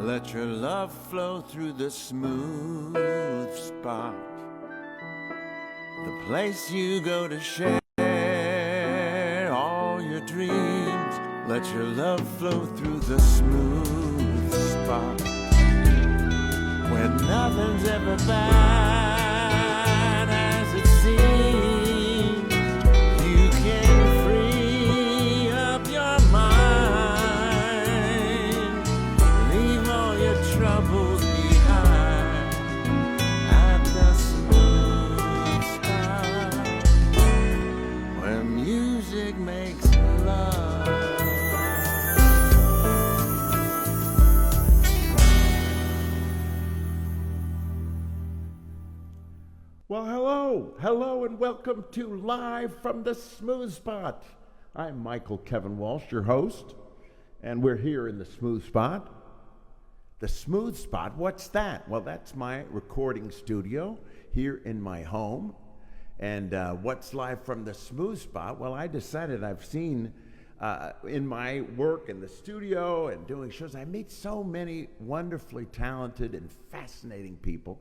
Let your love flow through the smooth spot, the place you go to share all your dreams. Let your love flow through the smooth spot, where nothing's ever bad as it seems. You can free up your mind, leave all your troubles behind at the smooth spot, where music makes love. Well, hello, and welcome to Live from the Smooth Spot. I'm Michael Kevin Walsh, your host, and we're here in the Smooth Spot. The Smooth Spot, what's that? Well, that's my recording studio here in my home. And what's Live from the Smooth Spot? Well, I decided I've seen in my work in the studio and doing shows, I meet so many wonderfully talented and fascinating people.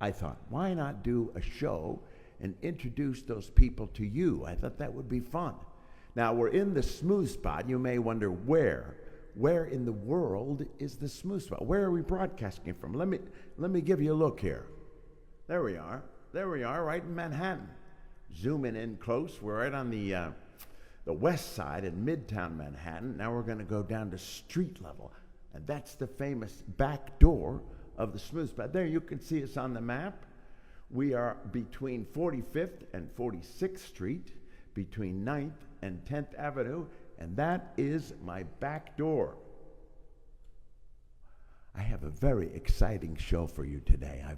I thought, why not do a show and introduce those people to you? I thought that would be fun. Now, we're in the Smooth Spot. You may wonder where in the world is the Smooth Spot? Where are we broadcasting from? Let me give you a look here. There we are, right in Manhattan. Zooming in close. We're right on the west side in Midtown Manhattan. Now we're going to go down to street level, and that's the famous back door of the Smooth Spot. There you can see us on the map. We are between 45th and 46th Street, between 9th and 10th Avenue, and that is my back door. I have a very exciting show for you today. I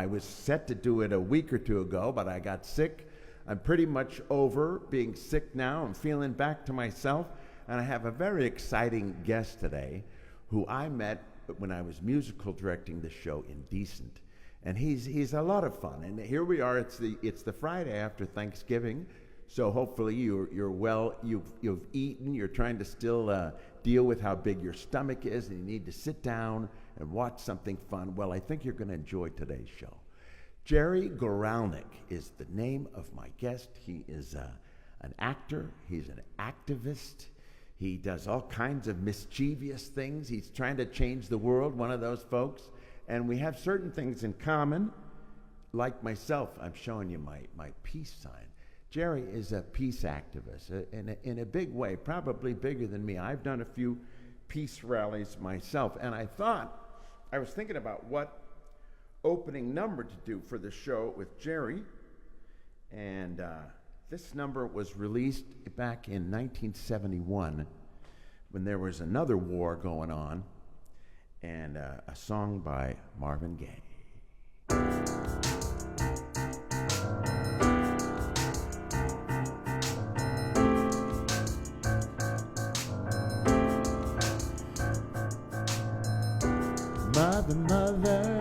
was set to do it a week or two ago, but I got sick. I'm pretty much over being sick now. I'm feeling back to myself, and I have a very exciting guest today who I met when I was musical directing the show Indecent, and he's a lot of fun. And here we are. It's the Friday after Thanksgiving, so hopefully you're well. You've eaten. You're trying to still deal with how big your stomach is, and you need to sit down and watch something fun. Well, I think you're going to enjoy today's show. Jerry Goralnick is the name of my guest. He is an actor. He's an activist. He does all kinds of mischievous things. He's trying to change the world, one of those folks. And we have certain things in common. Like myself, I'm showing you my peace sign. Jerry is a peace activist in a big way, probably bigger than me. I've done a few peace rallies myself. And I was thinking about what opening number to do for the show with Jerry. And this number was released back in 1971 when there was another war going on, and a song by Marvin Gaye. Mother, mother,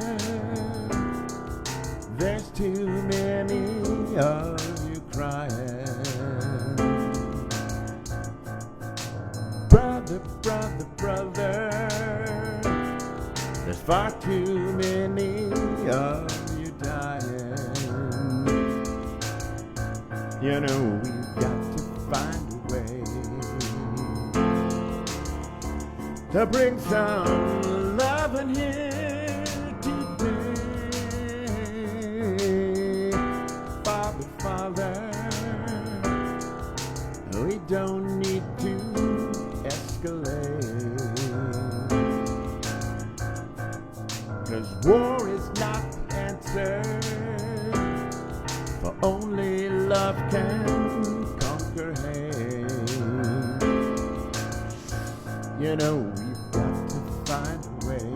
there's too many of you crying. Brother, brother, brother, there's far too many of you dying. You know, we've got to find a way to bring some love in here today. Father, Father, we don't need to escalate, 'cause war is not the answer, for only love can conquer hate. You know, we've got to find a way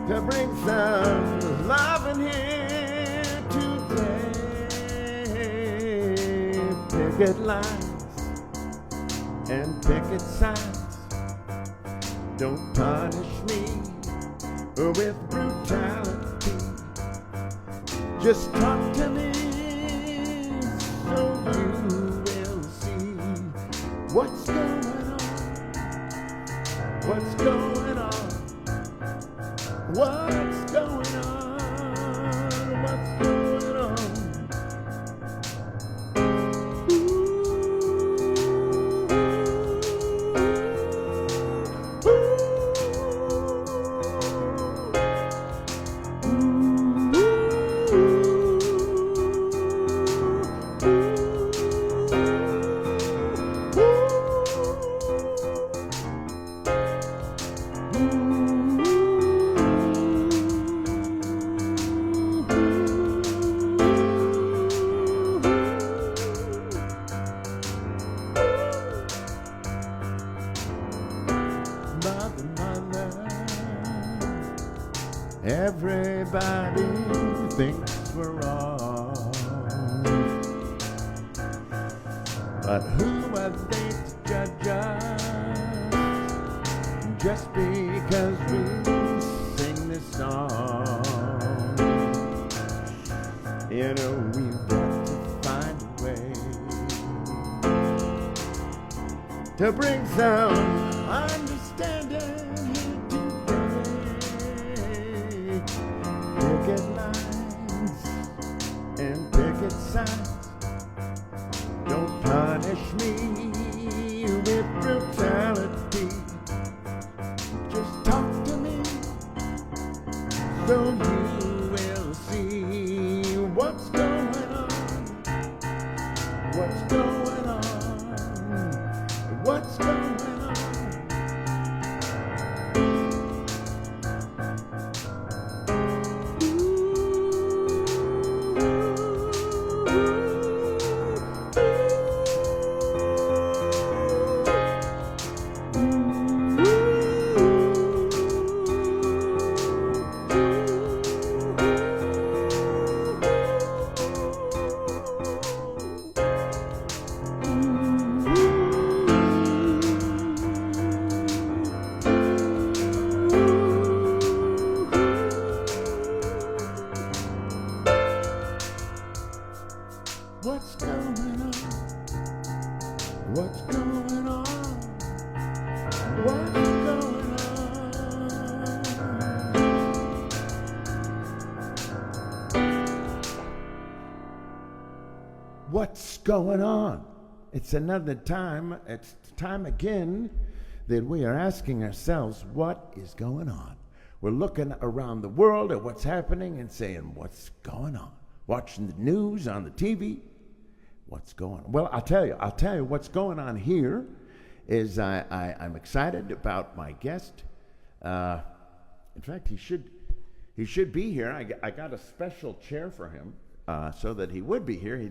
to bring some love in here today. Picket lines and picket signs don't punish me with brutality. Just talk to me so you will see what's going on What's going on? What's going on? What's going on? Everybody thinks we're wrong, but who are they to judge us just because we sing this song? You know, we've got to find a way to bring some understanding. Picket lines and picket signs. Don't punish me with brutality. Just talk to me so you will see what's going on. What's going on? What's going on? What's going on? What's going on? What's going on? What's going on? It's another time, it's time again that we are asking ourselves, what is going on? We're looking around the world at what's happening and saying, what's going on? Watching the news on the TV. What's going on? Well, I'll tell you what's going on here is I'm excited about my guest. In fact, he should be here. I got a special chair for him so that he would be here.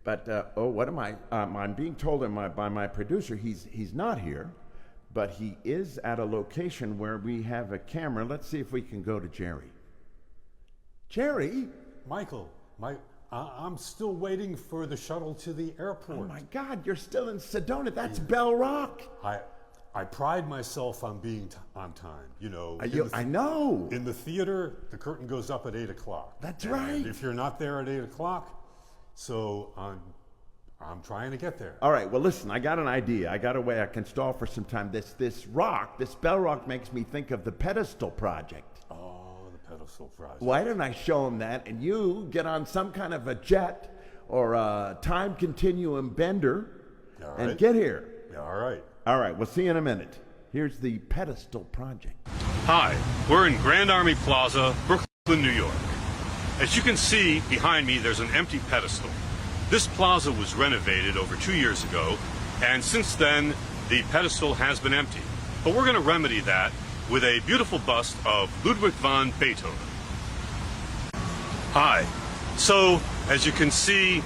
What am I? I'm being told by my producer he's not here, but he is at a location where we have a camera. Let's see if we can go to Jerry. Jerry? Michael, I'm still waiting for the shuttle to the airport. Oh my God, you're still in Sedona. That's Bell Rock. I pride myself on being on time. You know, I know. In the theater, the curtain goes up at 8 o'clock. That's and right. If you're not there at 8 o'clock, so I'm trying to get there. All right. Well, listen. I got an idea. I got a way I can stall for some time. This Bell Rock makes me think of the Pedestal Project. Pedestal project. Why don't I show him that and you get on some kind of a jet or a time continuum bender and get here? Yeah, all right. All right, we'll see you in a minute. Here's the Pedestal Project. Hi, we're in Grand Army Plaza, Brooklyn, New York. As you can see behind me, there's an empty pedestal. This plaza was renovated over 2 years ago, and since then, the pedestal has been empty. But we're going to remedy that with a beautiful bust of Ludwig van Beethoven. Hi. So, as you can see,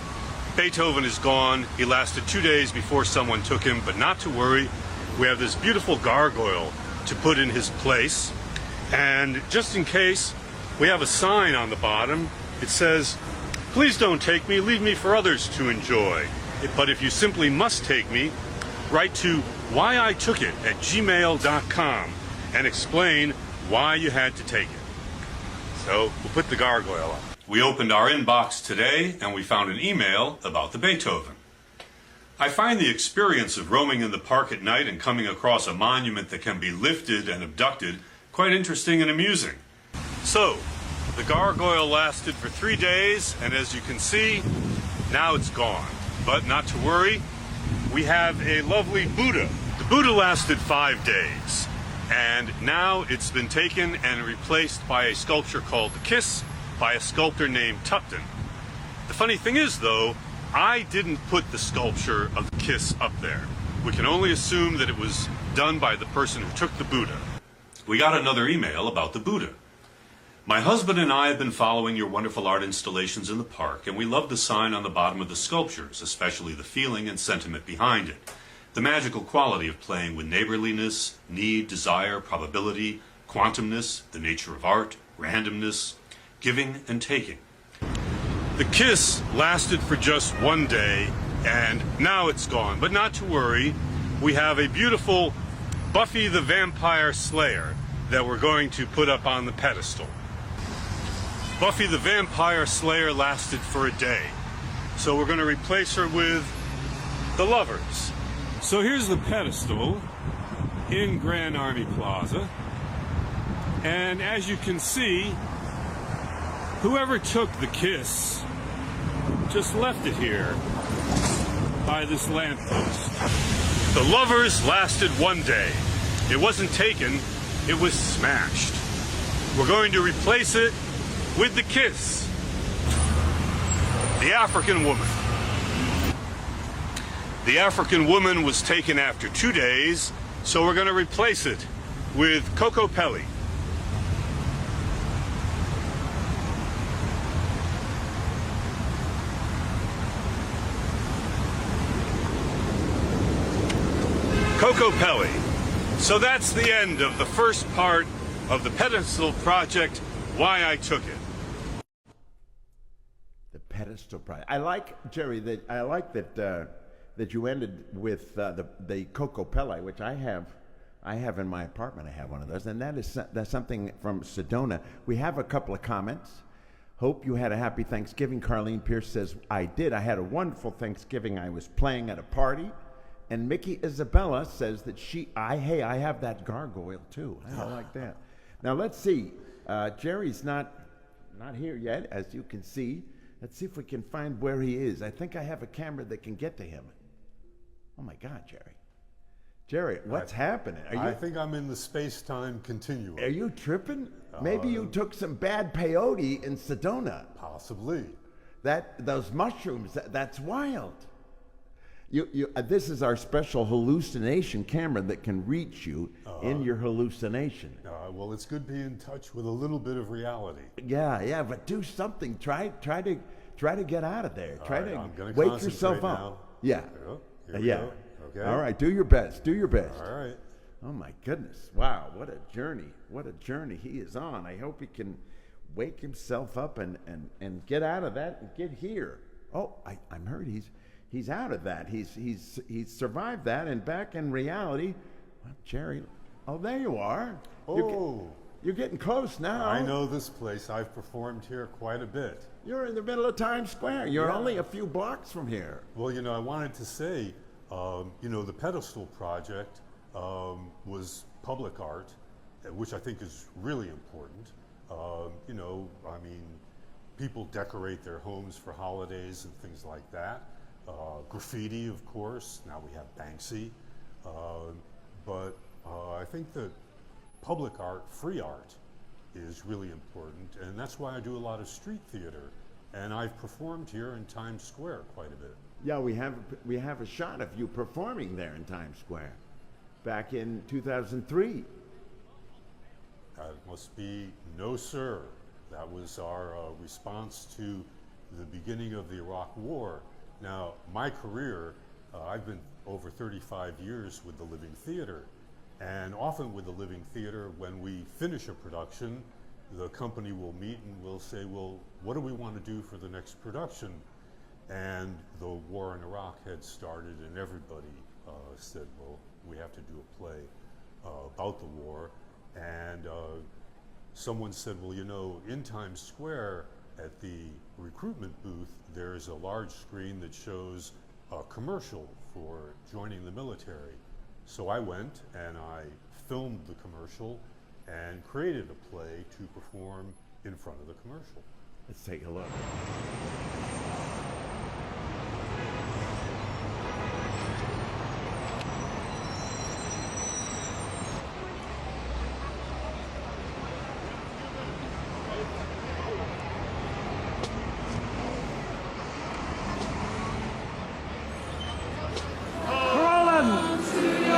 Beethoven is gone. He lasted 2 days before someone took him, but not to worry. We have this beautiful gargoyle to put in his place. And just in case, we have a sign on the bottom. It says, "Please don't take me, leave me for others to enjoy. But if you simply must take me, write to whyitookit@gmail.com and explain why you had to take it." So we'll put the gargoyle up. We opened our inbox today and we found an email about the Beethoven. I find the experience of roaming in the park at night and coming across a monument that can be lifted and abducted quite interesting and amusing. So, the gargoyle lasted for 3 days, and as you can see, now it's gone. But not to worry, we have a lovely Buddha. The Buddha lasted 5 days, and now it's been taken and replaced by a sculpture called the Kiss by a sculptor named Tupton. The funny thing is, though, I didn't put the sculpture of the Kiss up there. We can only assume that it was done by the person who took the Buddha. We got another email about the Buddha. My husband and I have been following your wonderful art installations in the park, and we love the sign on the bottom of the sculptures, especially the feeling and sentiment behind it. The magical quality of playing with neighborliness, need, desire, probability, quantumness, the nature of art, randomness, giving and taking. The Kiss lasted for just 1 day, and now it's gone. But not to worry, we have a beautiful Buffy the Vampire Slayer that we're going to put up on the pedestal. Buffy the Vampire Slayer lasted for a day, so we're going to replace her with the Lovers. So here's the pedestal in Grand Army Plaza, and as you can see, whoever took the Kiss just left it here by this lamppost. The Lovers lasted 1 day. It wasn't taken, it was smashed. We're going to replace it with the Kiss, the African Woman. The African Woman was taken after 2 days, so we're going to replace it with Coco Pelli. Coco Pelli. So that's the end of the first part of the pedestal project, why I took it. The pedestal project. I like, Jerry, that you ended with the Coco Pelli, which I have in my apartment. I have one of those, and that's something from Sedona. We have a couple of comments. Hope you had a happy Thanksgiving. Carlene Pierce says, I did. I had a wonderful Thanksgiving. I was playing at a party. And Mickey Isabella says that I have that gargoyle too. I like that. Now let's see. Jerry's not here yet, as you can see. Let's see if we can find where he is. I think I have a camera that can get to him. Oh my God, Jerry. Jerry, what's happening? I think I'm in the space-time continuum. Are you tripping? Maybe you took some bad peyote in Sedona. Possibly. Those mushrooms, that's wild. This is our special hallucination camera that can reach you in your hallucination. Well, it's good to be in touch with a little bit of reality. Yeah, but do something. Try to get out of there. Try to wake yourself up. Now. Yeah. Here we go. Okay. All right, do your best. All right. Oh my goodness. Wow, what a journey. What a journey he is on. I hope he can wake himself up and get out of that and get here. Oh, I'm heard he's out of that. He's survived that and back in reality. Well, Jerry, oh, there you are. You're getting close now. I know this place. I've performed here quite a bit. You're in the middle of Times Square. You're only a few blocks from here. Well, I wanted to say, the pedestal project was public art, which I think is really important. People decorate their homes for holidays and things like that. Graffiti, of course. Now we have Banksy. But I think that public art, free art, is really important. And that's why I do a lot of street theater. And I've performed here in Times Square quite a bit. Yeah, we have a shot of you performing there in Times Square back in 2003. That must be no, sir. That was our response to the beginning of the Iraq War. Now, my career, I've been over 35 years with the Living Theater. And often with the Living Theater, when we finish a production, the company will meet and we'll say, well, what do we want to do for the next production? And the war in Iraq had started and everybody said, well, we have to do a play about the war. And someone said, well, in Times Square at the recruitment booth, there's a large screen that shows a commercial for joining the military. So I went and I filmed the commercial and created a play to perform in front of the commercial. Let's take a look.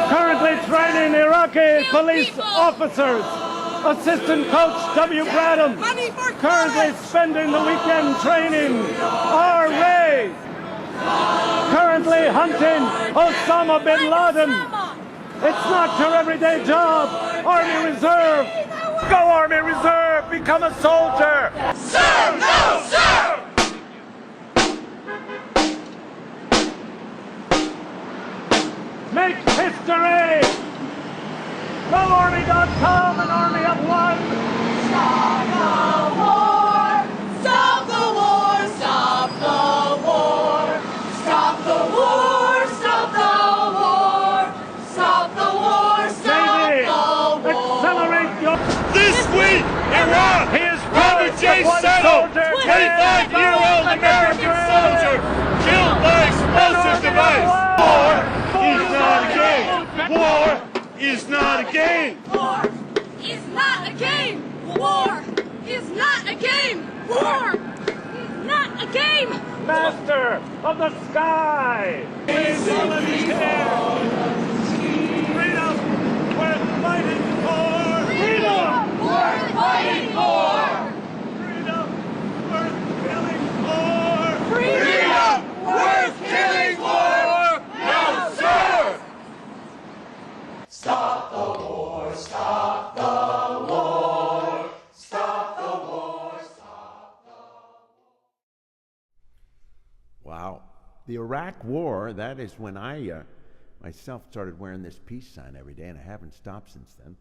Currently training Iraqi police officers. Assistant Coach W. Bradham. Currently spending the weekend training our way. Currently hunting Osama bin Laden. It's not your everyday job. Army Reserve. Go Army Reserve. Become a soldier. Sir! No, sir! Make history! GoArmy.com, an army of one! Stop the war! Stop the war! Stop the war! Stop the war! Stop the war! Stop the war! Stop Navy, the war! accelerate your... This week, Iraq, He is Robert J. one Settle, soldier, 25-year-old American soldier, killed by explosive device. War is not a game. War is not a game. War is not a game! War is not a game! Master of the sky! Freedom worth fighting for! Freedom worth fighting for! Freedom worth killing for! Freedom worth killing for! No, sir! Stop the war! Stop the war! Stop the war! Stop the war! Wow. The Iraq War, that is when I myself started wearing this peace sign every day, and I haven't stopped since then.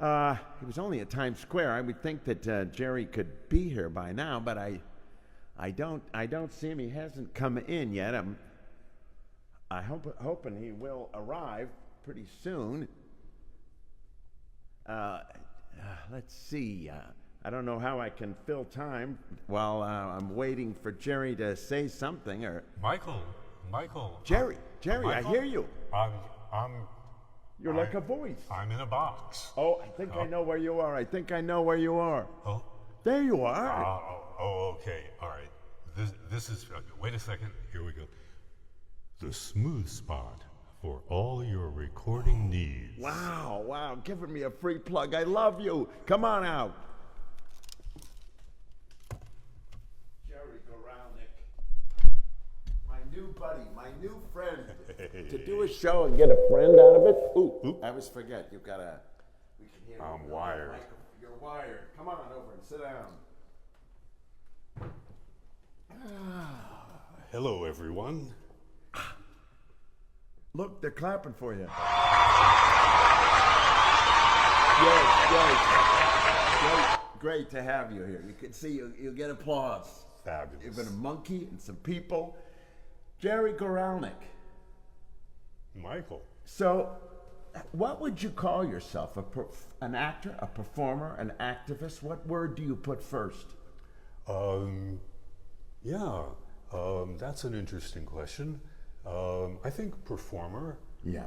It was only at Times Square. I would think that Jerry could be here by now, but I don't see him. He hasn't come in yet. I'm hoping he will arrive pretty soon. Let's see. I don't know how I can fill time while I'm waiting for Jerry to say something. Or Michael. Jerry, I Michael? hear you. You're like I'm- a voice. I'm in a box. Oh, I think I know where you are. Oh? There you are. Okay, all right. This is, wait a second, here we go. The smooth spot for all your recording needs. Wow, giving me a free plug. I love you. Come on out. Jerry Goralnick, my new buddy, my new friend. To do a show and get a friend out of it. Ooh. I always forget. We can hear you. I'm wired. You're wired. Come on over and sit down. Hello, everyone. Look, they're clapping for you. Great to have you here. You can see you get applause. Fabulous. Even a monkey and some people. Jerry Goralnick. Michael. So, what would you call yourself? An actor, a performer, an activist? What word do you put first? That's an interesting question. I think performer. Yeah.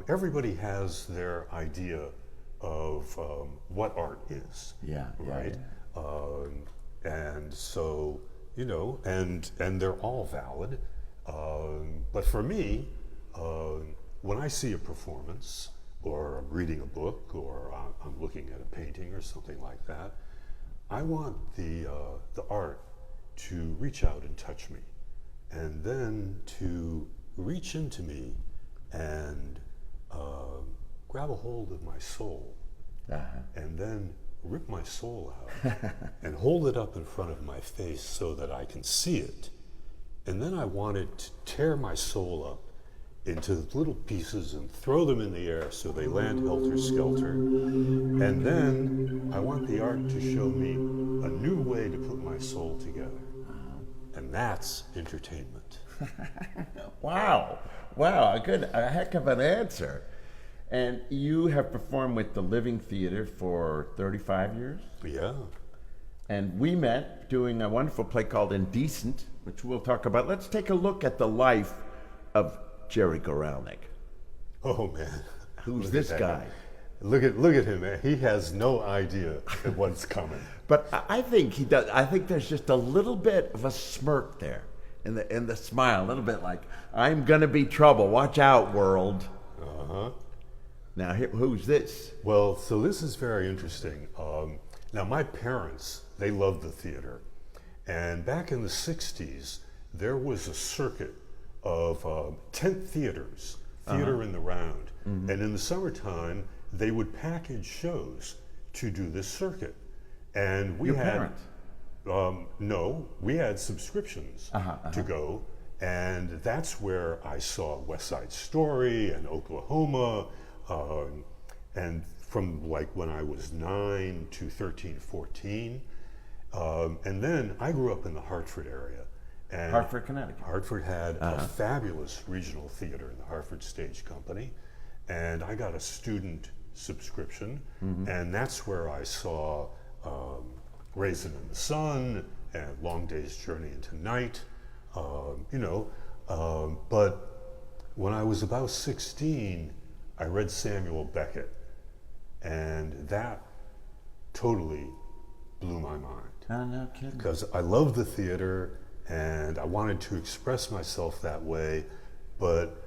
Everybody has their idea of what art is. Yeah. Right. And so, and they're all valid. But for me, when I see a performance, or I'm reading a book, or I'm looking at a painting or something like that, I want the art to reach out and touch me, and then to reach into me and grab a hold of my soul, and then rip my soul out and hold it up in front of my face so that I can see it. And then I wanted to tear my soul up into little pieces and throw them in the air so they land helter-skelter. And then I want the art to show me a new way to put my soul together. and that's entertainment. Wow. Wow, a heck of an answer. And you have performed with the Living Theater for 35 years? Yeah. And we met doing a wonderful play called Indecent, which we'll talk about. Let's take a look at the life of Jerry Goralnick. Oh man. Who's Look this at that guy? Look at him, man. He has no idea of what's coming. But I think he does. I think there's just a little bit of a smirk there in the smile, a little bit like, I'm gonna be trouble. Watch out, world. Uh-huh. Now, who's this? Well, so this is very interesting. Now, my parents, they loved the theater. And back in the 60s, there was a circuit of tent theaters, theater in the round. And in the summertime, they would package shows to do this circuit. And we Your had... parents? No, we had subscriptions to go. And that's where I saw West Side Story and Oklahoma, and from like when I was 9 to 13, 14. And then I grew up in the Hartford area. And Hartford, Connecticut. Hartford had a fabulous regional theater in the Hartford Stage Company. And I got a student subscription. And that's where I saw Raisin in the Sun and Long Day's Journey into Night. But when I was about 16, I read Samuel Beckett, and that totally blew my mind. Oh, no kidding. Because I love the theater, and I wanted to express myself that way, but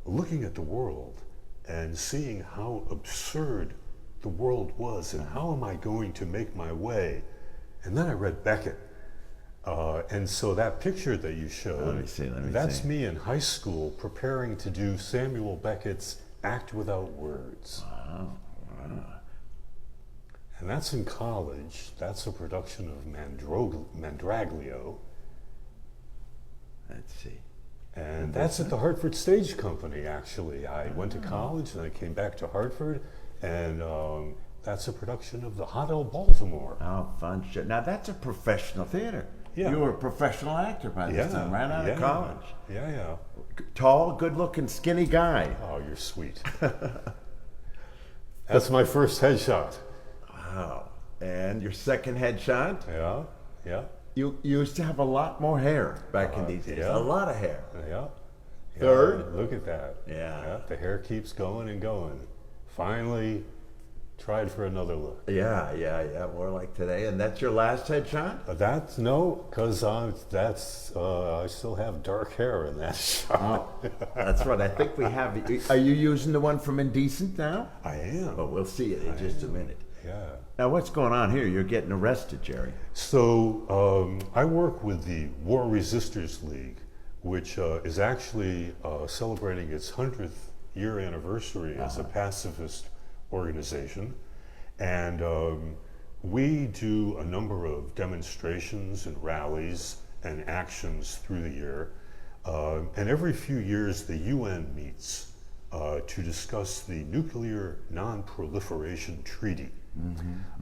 looking at the world and seeing how absurd the world was, and how am I going to make my way? And then I read Beckett. And so that picture that you showed, Let me see. that's me in high school preparing to do Samuel Beckett's Act Without Words. Wow. And that's in college. That's a production of Mandraglio. Let's see. And that's at the Hartford Stage Company, actually. I went to college and I came back to Hartford, and that's a production of the Hotel Baltimore. Oh, fun shit. Now, that's a professional theater. Yeah. You were a professional actor by this time, right out of college. Yeah. Tall, good-looking, skinny guy. Oh, you're sweet. That's my first headshot. Wow. And your second headshot? Yeah. You used to have a lot more hair back in these days. yeah. A lot of hair. Yeah. Third? Look at that. Yeah. The hair keeps going and going. Finally, tried for another look. Yeah. More like today. And that's your last headshot? That's no, because I still have dark hair in that shot. Oh, that's right. I think we have. Are you using the one from Indecent now? I am. Oh, we'll see it in just a minute. Yeah. Now, what's going on here? You're getting arrested, Jerry. So I work with the War Resisters League, which is actually celebrating its 100th year anniversary as a pacifist organization. And we do a number of demonstrations and rallies and actions through the year. And every few years, the UN meets to discuss the Nuclear Non-Proliferation Treaty.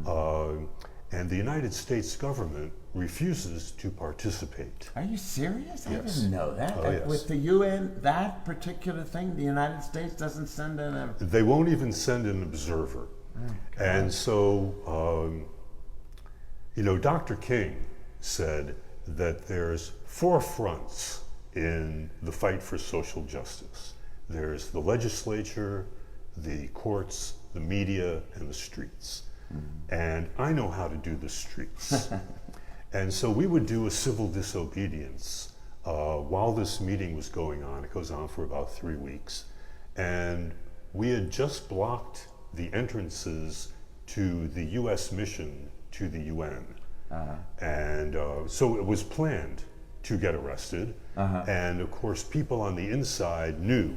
And the United States government refuses to participate. Are you serious? I Yes. didn't know that. Oh, yes. With the UN, that particular thing, the United States doesn't send in a... They won't even send an observer. And so, Dr. King said that there's 4 fronts in the fight for social justice. There's the legislature, the courts, the media, and the streets. And I know how to do the streets. And so we would do a civil disobedience while this meeting was going on. It goes on for about 3 weeks. And we had just blocked the entrances to the U.S. mission to the UN. And so it was planned to get arrested. And of course, people on the inside knew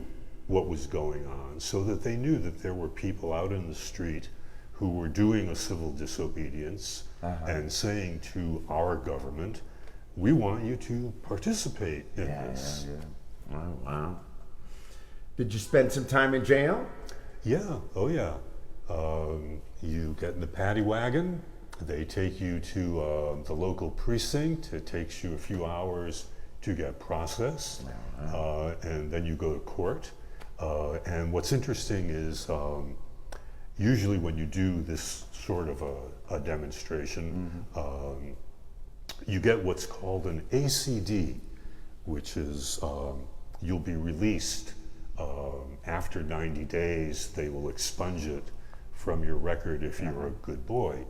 what was going on, so that they knew that there were people out in the street who were doing a civil disobedience and saying to our government, we want you to participate in this. Yeah. Oh, wow. Did you spend some time in jail? Yeah, oh yeah. You get in the paddy wagon They take you to the local precinct. It takes you a few hours to get processed, and then you go to court. And what's interesting is usually when you do this sort of a demonstration, you get what's called an ACD, which is you'll be released after 90 days. They will expunge it from your record if you're a good boy.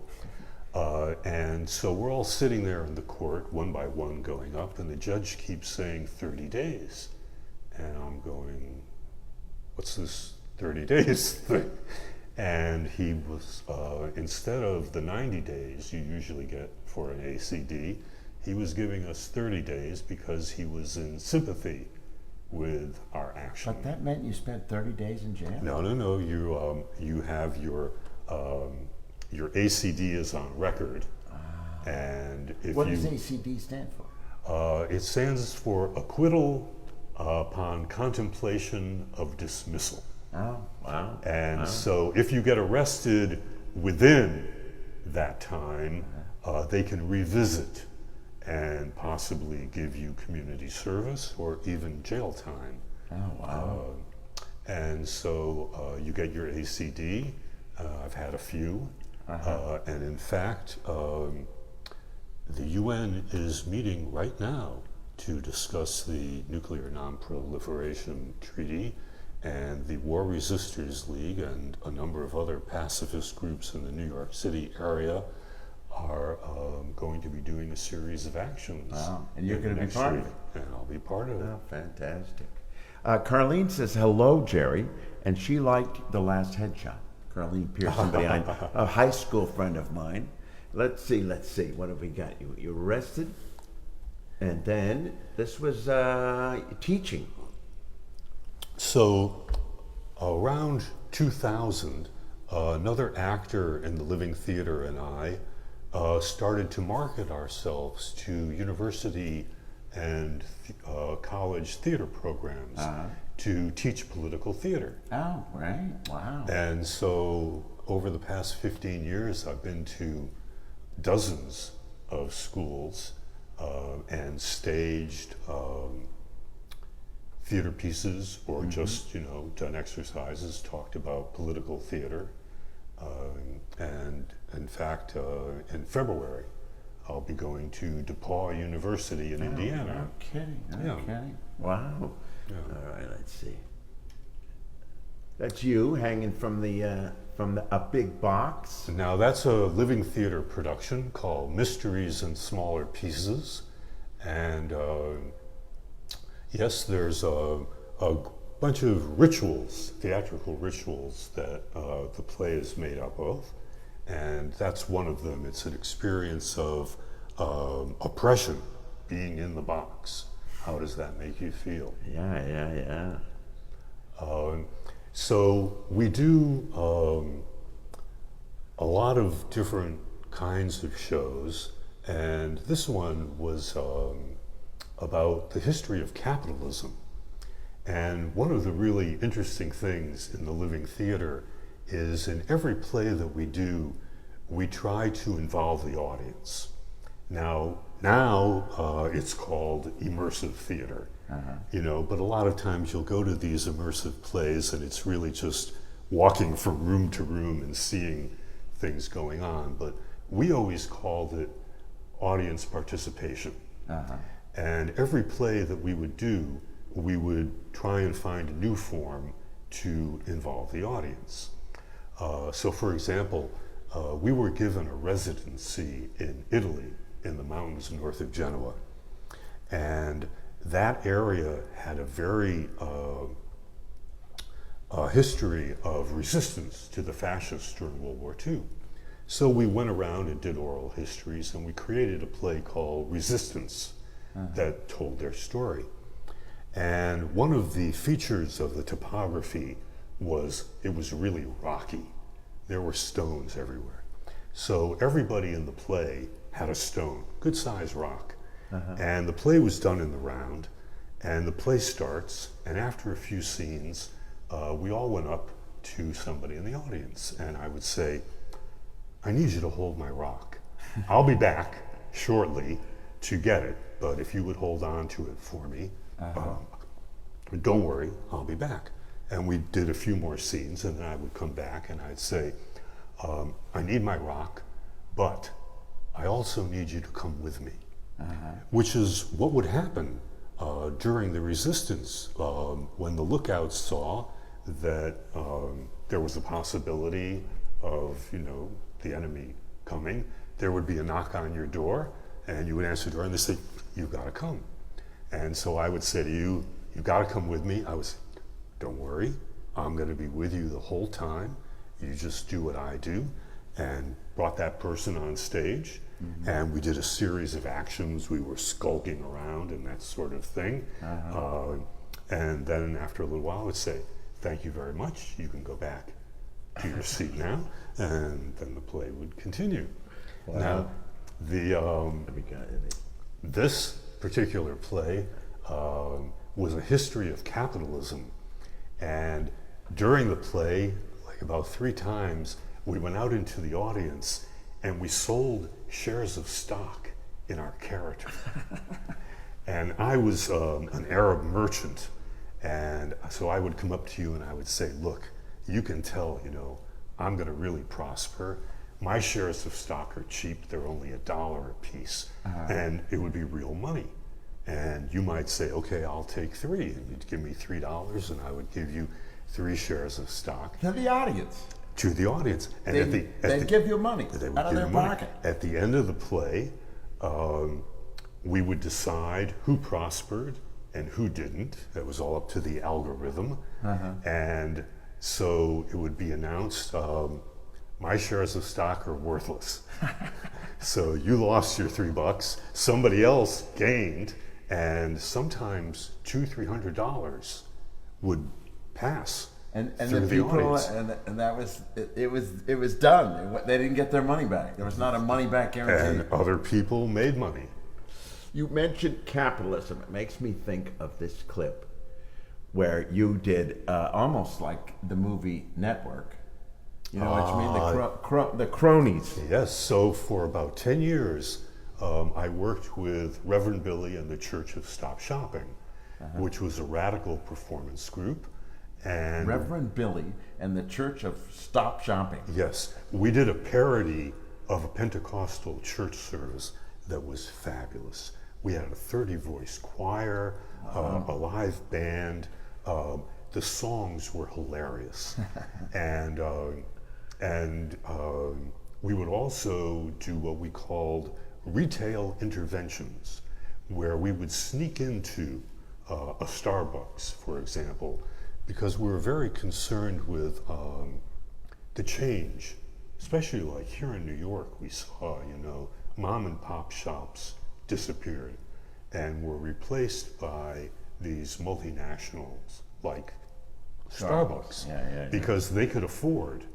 And so we're all sitting there in the court, one by one, going up, and the judge keeps saying 30 days. And I'm going, what's this 30 days thing? And he was, instead of the 90 days you usually get for an ACD, he was giving us 30 days because he was in sympathy with our action. But that meant you spent 30 days in jail? No. You have your ACD is on record, and if What does ACD stand for? it stands for acquittal upon contemplation of dismissal. Oh, wow. And so if you get arrested within that time, they can revisit and possibly give you community service or even jail time. Oh, wow. And so you get your ACD. I've had a few. And in fact, the UN is meeting right now to discuss the Nuclear Non-Proliferation Treaty, and the War Resisters League and a number of other pacifist groups in the New York City area are going to be doing a series of actions. Wow. And you're going to be part of it. And I'll be part of it. Oh, fantastic. Carlene says, hello, Jerry, and she liked the last headshot. Carlene Pearson behind a high school friend of mine. Let's see, what have we got? You arrested, and then this was teaching. So around 2000, another actor in the Living Theater and I started to market ourselves to university and college theater programs to teach political theater. Oh, right. Wow. And so over the past 15 years, I've been to dozens of schools and staged theater pieces or just, done exercises, talked about political theater. And in fact, in February, I'll be going to DePaul University in Indiana. No kidding. Yeah. Okay. Wow. Yeah. All right, let's see. That's you hanging from a big box. Now that's a Living Theater production called Mysteries in Smaller Pieces. And yes, there's a bunch of rituals, theatrical rituals that the play is made up of. And that's one of them. It's an experience of oppression, being in the box. How does that make you feel? Yeah. So we do a lot of different kinds of shows, and this one was about the history of capitalism. And one of the really interesting things in the Living Theater is in every play that we do, we try to involve the audience. Now it's called immersive theater, but a lot of times you'll go to these immersive plays and it's really just walking from room to room and seeing things going on. But we always called it audience participation. And every play that we would do, we would try and find a new form to involve the audience. So for example, we were given a residency in Italy, in the mountains north of Genoa. And that area had a very history of resistance to the fascists during World War II. So we went around and did oral histories, and we created a play called Resistance that told their story. And one of the features of the topography was it was really rocky. There were stones everywhere. So everybody in the play had a stone, good size rock. And the play was done in the round, and the play starts, and after a few scenes, we all went up to somebody in the audience, and I would say, I need you to hold my rock. I'll be back shortly to get it, but if you would hold on to it for me, don't worry, I'll be back. And we did a few more scenes, and then I would come back and I'd say, I need my rock, but I also need you to come with me. Which is what would happen during the resistance when the lookouts saw that there was a possibility of, the enemy coming. There would be a knock on your door, and you would answer the door, and they say, "You've got to come." And so I would say to you, "You've got to come with me." I was, "Don't worry, I'm going to be with you the whole time. You just do what I do," and brought that person on stage. And we did a series of actions. We were skulking around and that sort of thing. And then after a little while, I would say, "Thank you very much. You can go back to your seat now." And then the play would continue. Wow. Now, this particular play was a history of capitalism. And during the play, like about 3 times, we went out into the audience and we sold shares of stock in our character. And I was an Arab merchant, and so I would come up to you and I would say, "Look, you can tell, I'm going to really prosper. My shares of stock are cheap. They're only $1 a piece, and it would be real money." And you might say, "Okay, I'll take 3," and you'd give me $3, and I would give you 3 shares of stock. To the audience. To the audience. And they'd give you money they would out of give their you money. pocket. At the end of the play, we would decide who prospered and who didn't. That was all up to the algorithm. And so it would be announced, my shares of stock are worthless. So you lost your $3, somebody else gained, and sometimes $200-$300 would pass. And through the people, audience. and that was it was done. They didn't get their money back. There was not a money back guarantee. And other people made money. You mentioned capitalism. It makes me think of this clip where you did almost like the movie Network. You know what I mean? The cronies. Yes, so for about 10 years, I worked with Reverend Billy and the Church of Stop Shopping, which was a radical performance group. And Reverend Billy and the Church of Stop Shopping. yes, we did a parody of a Pentecostal church service that was fabulous. We had a 30-voice choir, a live band. The songs were hilarious. and we would also do what we called retail interventions, where we would sneak into a Starbucks, for example, because we were very concerned with the change, especially like here in New York, we saw, mom and pop shops disappeared and were replaced by these multinationals like Starbucks. Because they could afford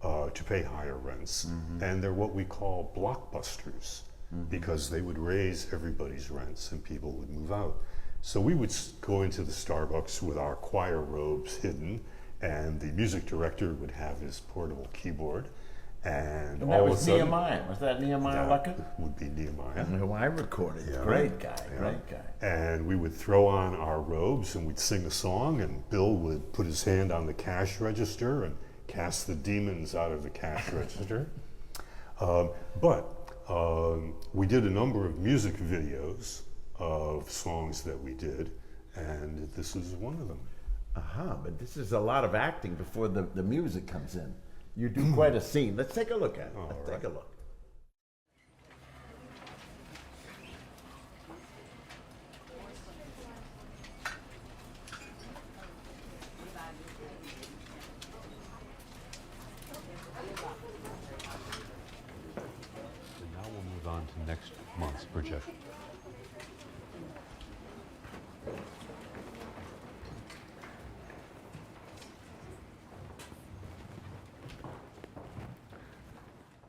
to pay higher rents. And they're what we call blockbusters, because they would raise everybody's rents and people would move out. So we would go into the Starbucks with our choir robes hidden, and the music director would have his portable keyboard. And that all was of a sudden, Nehemiah. Was that Nehemiah Luckett? would be Nehemiah. Who I recorded. Yeah. Great guy, Yeah. great guy. And we would throw on our robes and we'd sing a song, and Bill would put his hand on the cash register and cast the demons out of the cash register. But we did a number of music videos of songs that we did, and this is one of them. But this is a lot of acting before the music comes in. You do quite a scene. Let's take a look at it. Let's take a look. And now we'll move on to next month's projection.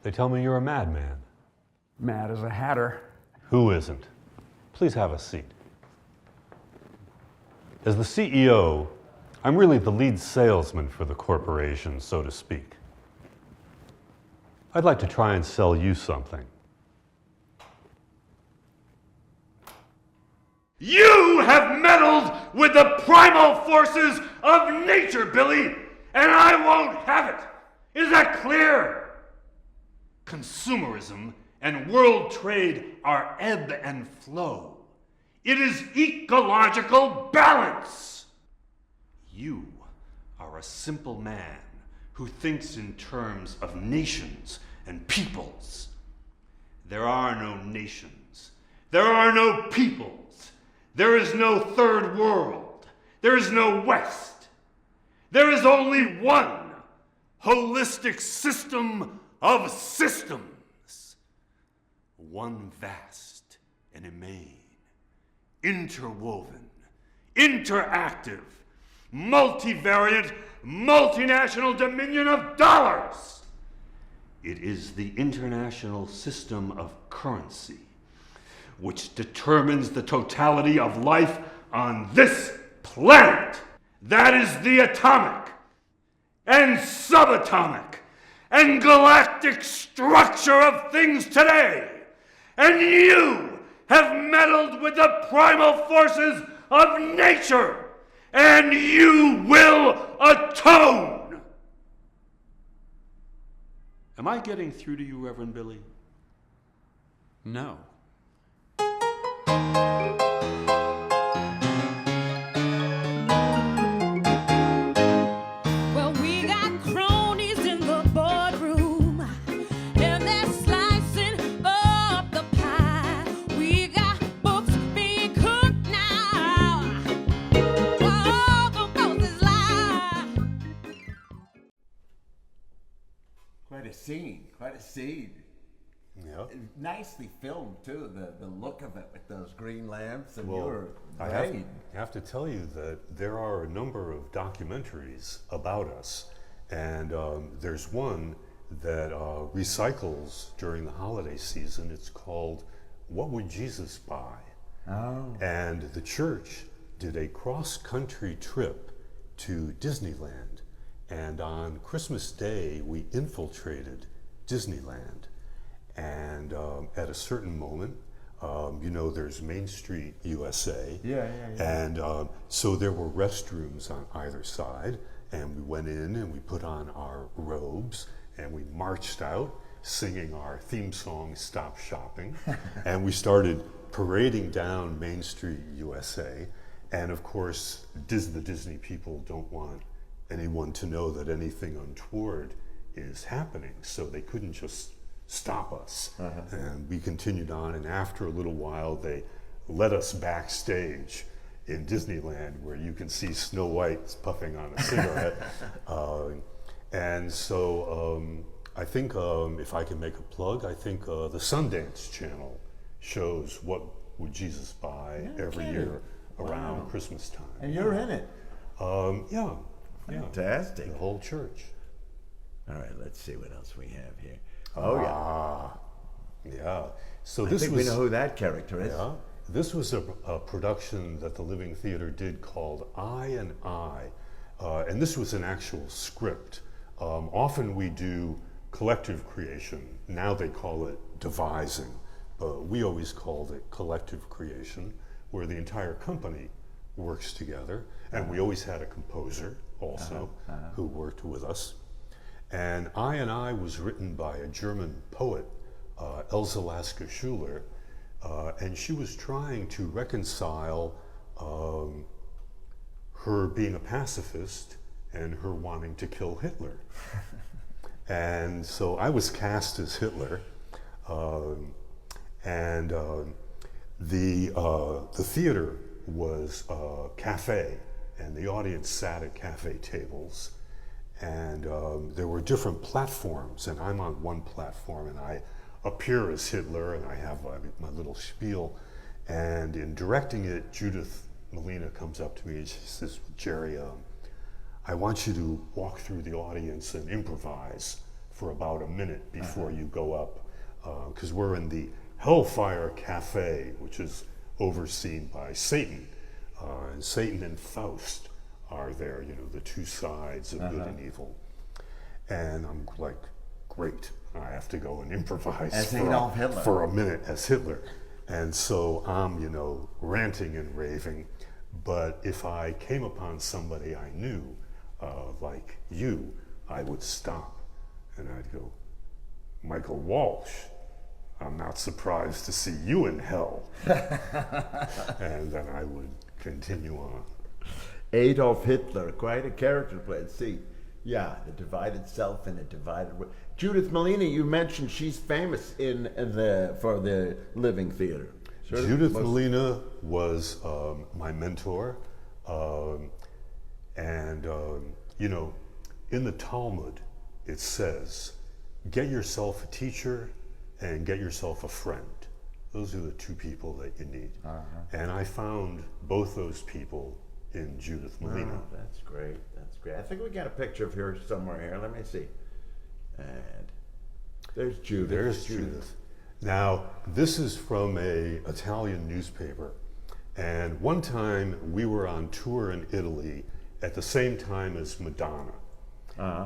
They tell me you're a madman. Mad as a hatter. Who isn't? Please have a seat. As the CEO, I'm really the lead salesman for the corporation, so to speak. I'd like to try and sell you something. You have meddled with the primal forces of nature, Billy, and I won't have it. Is that clear? Consumerism and world trade are ebb and flow. It is ecological balance. You are a simple man who thinks in terms of nations and peoples. There are no nations. There are no peoples. There is no third world. There is no West. There is only one holistic system of systems. One vast and immane, interwoven, interactive, multivariate, multinational dominion of dollars. It is the international system of currency, which determines the totality of life on this planet. That is the atomic and subatomic and galactic structure of things today. And you have meddled with the primal forces of nature, and you will atone. Am I getting through to you, Reverend Billy? No. Well, we got cronies in the boardroom, and they're slicing up the pie. We got books being cooked now. All the roses lie. Quite a scene, quite a scene. Yeah. Nicely filmed too, the look of it with those green lamps, and you Well, were I great. have to tell you that there are a number of documentaries about us, and there's one that recycles during the holiday season. It's called "What Would Jesus Buy?" Oh. And the church did a cross-country trip to Disneyland, and on Christmas Day we infiltrated Disneyland. And at a certain moment, you know, there's Main Street, USA. Yeah. And so there were restrooms on either side, and we went in and we put on our robes and we marched out singing our theme song, Stop Shopping. And we started parading down Main Street, USA. And of course, the Disney people don't want anyone to know that anything untoward is happening, so they couldn't just stop us. And we continued on, and after a little while they led us backstage in Disneyland, where you can see Snow White puffing on a cigarette. And so I think, if I can make a plug, I think the Sundance Channel shows What Would Jesus Buy every year around Christmas time. And you're in it. Yeah. Fantastic. The whole church. All right, let's see what else we have here. Yeah. So I this think was, we know who that character is. Yeah. This was a production that the Living Theater did called I and I. And this was an actual script. Often we do collective creation. Now they call it devising. But we always called it collective creation, where the entire company works together. And we always had a composer also who worked with us. And I was written by a German poet, Elsa Lasker Schuler, and she was trying to reconcile her being a pacifist and her wanting to kill Hitler. And so I was cast as Hitler, and the theater was a cafe, and the audience sat at cafe tables. And there were different platforms, and I'm on one platform, and I appear as Hitler, and I have my little spiel. And in directing it, Judith Molina comes up to me and she says, "Jerry, I want you to walk through the audience and improvise for about a minute before you go up, because we're in the Hellfire Cafe, which is overseen by Satan, and Satan and Faust are there, you know, the two sides of good and evil." And I'm like, great, I have to go and improvise As Adolf Hitler. for a minute as Hitler. And so I'm, ranting and raving. But if I came upon somebody I knew, like you, I would stop and I'd go, Michael Walsh, I'm not surprised to see you in hell. And then I would continue on. Adolf Hitler, quite a character play. Let's see. Yeah, the divided self and a divided world. Judith Malina, you mentioned she's famous for the Living Theater. Judith Malina was my mentor. In the Talmud, it says, get yourself a teacher and get yourself a friend. Those are the two people that you need. And I found both those people in Judith Malina. Oh, that's great. That's great. I think we got a picture of her somewhere here. Let me see. And there's Judith. There's Judith. Now, this is from an Italian newspaper. And one time we were on tour in Italy at the same time as Madonna.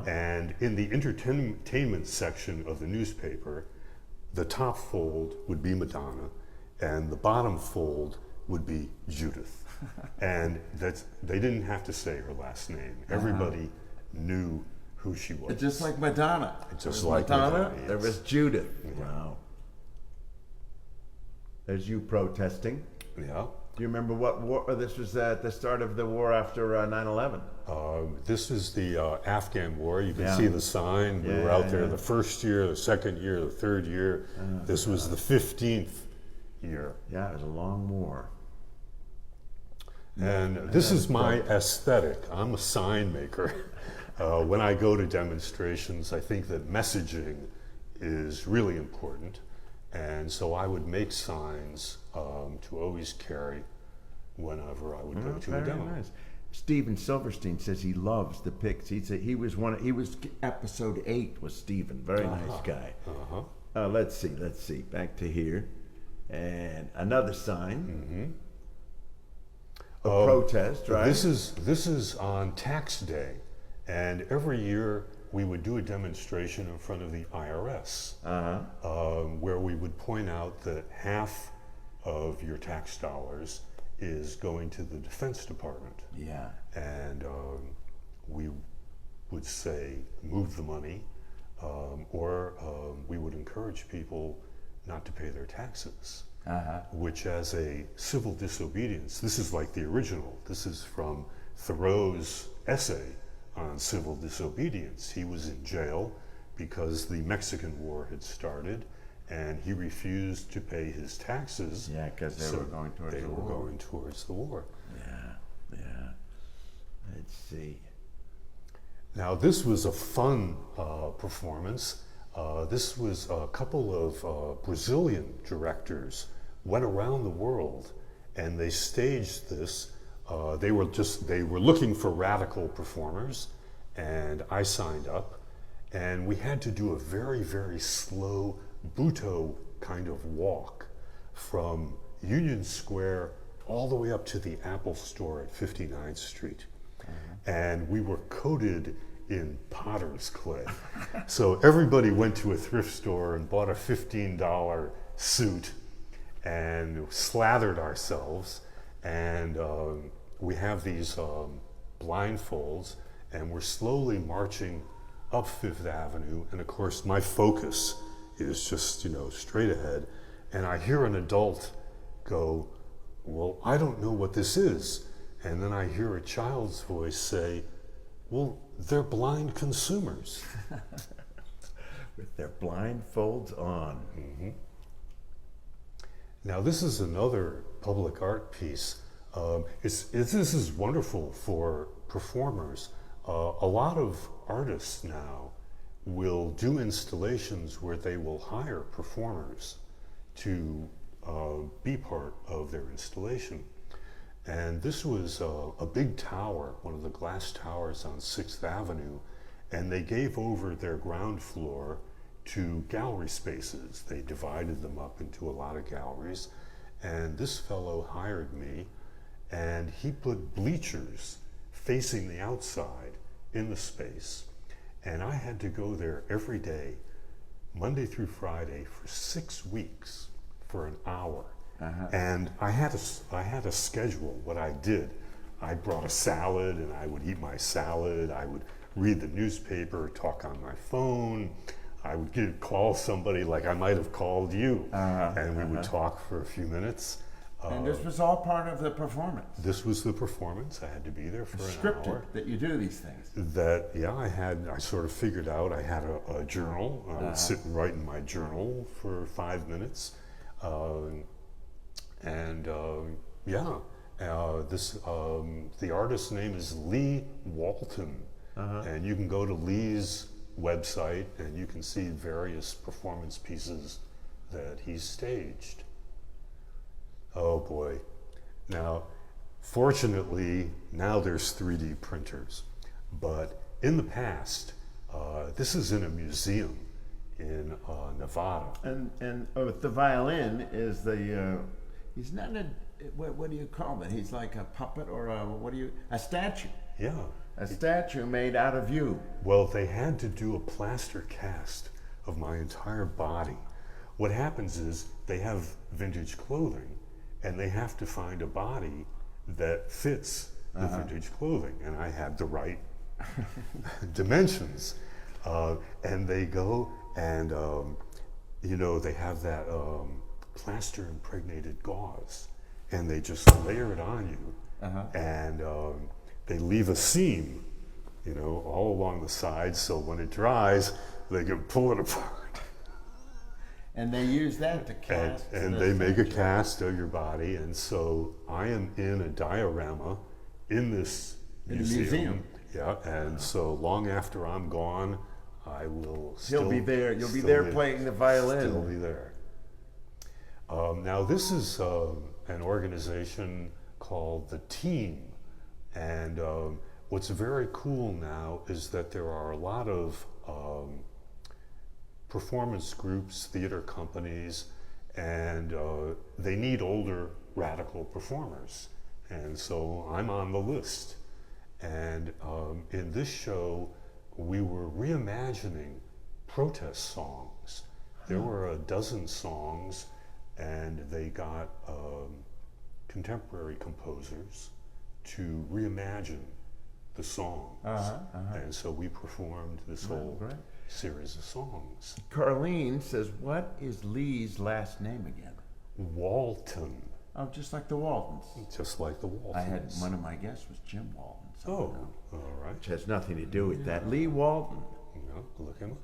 And in the entertainment section of the newspaper, the top fold would be Madonna, and the bottom fold would be Judith. And they didn't have to say her last name. Everybody knew who she was. Just like Madonna. Just like Madonna, yes. there was Judith. Yeah. Wow. There's you protesting. Yeah. Do you remember what war? This was at the start of the war after 9/11. This is the Afghan war. You can Yeah. see the sign. We were Yeah, out there yeah. the first year, the second year, the third year. This was the 15th year. Yeah, it was a long war. And this is my aesthetic. I'm a sign maker. When I go to demonstrations, I think that messaging is really important. And so I would make signs to always carry whenever I would go to a Very demo. nice. Stephen Silverstein says he loves the pics. He was episode 8 was Stephen. Very nice guy. Let's see. Back to here. And another sign. A protest, right? This is on tax day, and every year we would do a demonstration in front of the IRS, where we would point out that half of your tax dollars is going to the Defense Department. Yeah. And we would say, move the money, or we would encourage people not to pay their taxes. Which, as a civil disobedience, this is like the original. This is from Thoreau's essay on civil disobedience. He was in jail because the Mexican War had started, and he refused to pay his taxes. Yeah, because they were going towards the war. They were going towards the war. Yeah. Let's see. Now, this was a fun performance. This was a couple of Brazilian directors went around the world and they staged this. They were looking for radical performers, and I signed up, and we had to do a very, very slow Buto kind of walk from Union Square all the way up to the Apple store at 59th Street. And we were coated in potter's clay. So everybody went to a thrift store and bought a $15 suit and slathered ourselves. And we have these blindfolds, and we're slowly marching up Fifth Avenue. And of course, my focus is just, straight ahead. And I hear an adult go, "Well, I don't know what this is." And then I hear a child's voice say, "Well, they're blind consumers." With their blindfolds on. Now, this is another public art piece. This is wonderful for performers. A lot of artists now will do installations where they will hire performers to be part of their installation. And this was a big tower, one of the glass towers on 6th Avenue, and they gave over their ground floor to gallery spaces. They divided them up into a lot of galleries, and this fellow hired me, and he put bleachers facing the outside in the space, and I had to go there every day Monday through Friday for 6 weeks for an hour. And I had a schedule. What I did, I brought a salad and I would eat my salad. I would read the newspaper, talk on my phone. I would call somebody like I might have called you, and we would talk for a few minutes. And this was all part of the performance. This was the performance. I had to be there for an Scripted hour. that you do these things. I sort of figured out. I had a journal. I would sit and write in my journal for 5 minutes. The artist's name is Lee Walton. And you can go to Lee's website and you can see various performance pieces that he's staged. Oh boy. Now, fortunately, now there's 3D printers. But in the past, this is in a museum in Nevada. And with the violin is he's not what do you call it? He's like a puppet or a statue. Yeah. A statue made out of you. Well, they had to do a plaster cast of my entire body. What happens is they have vintage clothing and they have to find a body that fits the vintage clothing. And I had the right dimensions. And they go and, they have that plaster impregnated gauze and they just layer it on you. And they leave a seam, all along the sides, so when it dries, they can pull it apart. And they use that to cast. And they make a cast of your body, and so I am in a diorama in this museum. Yeah, and so long after I'm gone, I will still be there. You'll be there playing the violin. Still be there. Now this is an organization called The Team. And what's very cool now is that there are a lot of performance groups, theater companies, and they need older radical performers. And so I'm on the list. And in this show, we were reimagining protest songs. There were a dozen songs, and they got contemporary composers to reimagine the songs. And so we performed this whole series of songs. Carlene says, what is Lee's last name again? Walton. Oh, just like the Waltons. Just like the Waltons. I had one of my guests was Jim Walton. So all right. Which has nothing to do with that. Lee Walton. Look him up.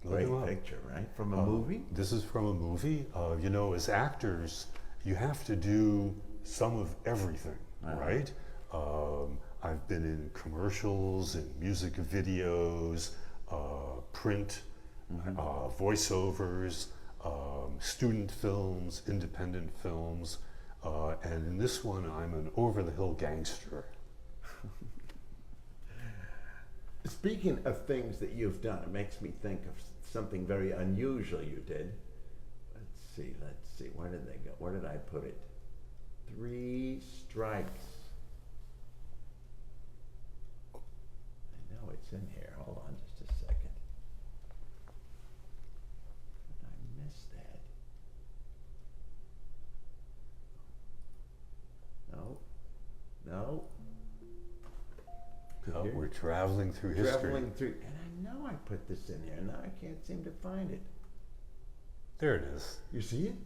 Great picture, right? From a movie? This is from a movie. As actors, you have to do some of everything. Right? I've been in commercials, in music videos, print, voiceovers, student films, independent films, and in this one I'm an over-the-hill gangster. Speaking of things that you've done, it makes me think of something very unusual you did. Let's see, where did they go? Where did I put it? 3 strikes. I know it's in here. Hold on just a second. I missed that. No. We're traveling through history. And I know I put this in here. Now I can't seem to find it. There it is. You see it?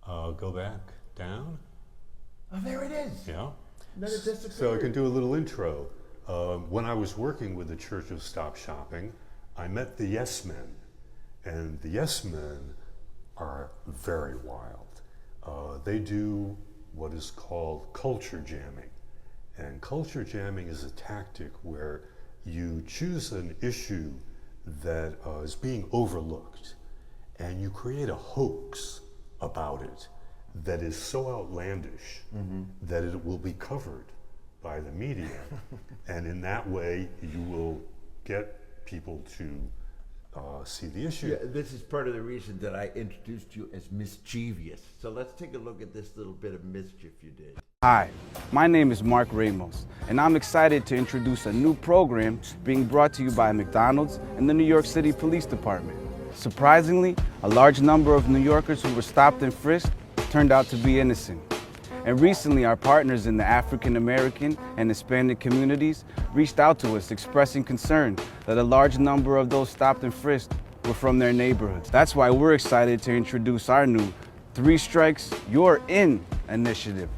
Go back down. Oh, there it is. Yeah. Then it disappeared. So I can do a little intro. When I was working with the Church of Stop Shopping, I met the Yes Men. And the Yes Men are very wild. They do what is called culture jamming. And culture jamming is a tactic where you choose an issue that is being overlooked and you create a hoax about it that is so outlandish that it will be covered by the media. And in that way, you will get people to see the issue. Yeah, this is part of the reason that I introduced you as mischievous. So let's take a look at this little bit of mischief you did. Hi, my name is Mark Ramos, and I'm excited to introduce a new program being brought to you by McDonald's and the New York City Police Department. Surprisingly, a large number of New Yorkers who were stopped and frisked turned out to be innocent. And recently, our partners in the African American and Hispanic communities reached out to us expressing concern that a large number of those stopped and frisked were from their neighborhoods. That's why we're excited to introduce our new 3 Strikes, You're In initiative.